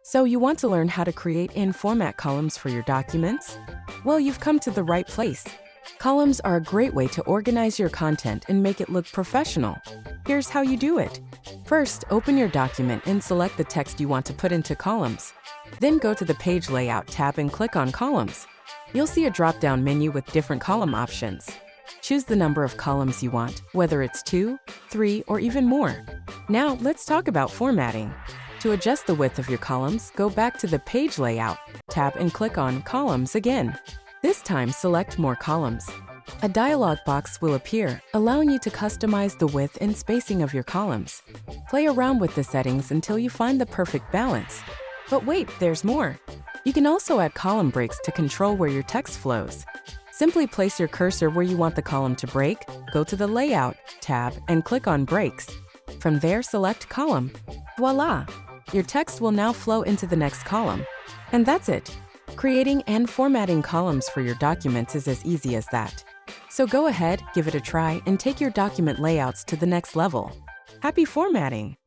So you want to learn how to create and format columns for your documents? Well, you've come to the right place. Columns are a great way to organize your content and make it look professional. Here's how you do it. First, open your document and select the text you want to put into columns. Then go to the Page Layout tab and click on Columns. You'll see a drop-down menu with different column options. Choose the number of columns you want, whether it's 2, 3, or even more. Now, let's talk about formatting. To adjust the width of your columns, go back to the Page Layout tab and click on Columns again. This time, select More Columns. A dialog box will appear, allowing you to customize the width and spacing of your columns. Play around with the settings until you find the perfect balance. But wait, there's more. You can also add column breaks to control where your text flows. Simply place your cursor where you want the column to break, go to the Layout tab, and click on Breaks. From there, select Column. Voila! Your text will now flow into the next column. And that's it. Creating and formatting columns for your documents is as easy as that. So go ahead, give it a try, and take your document layouts to the next level. Happy formatting!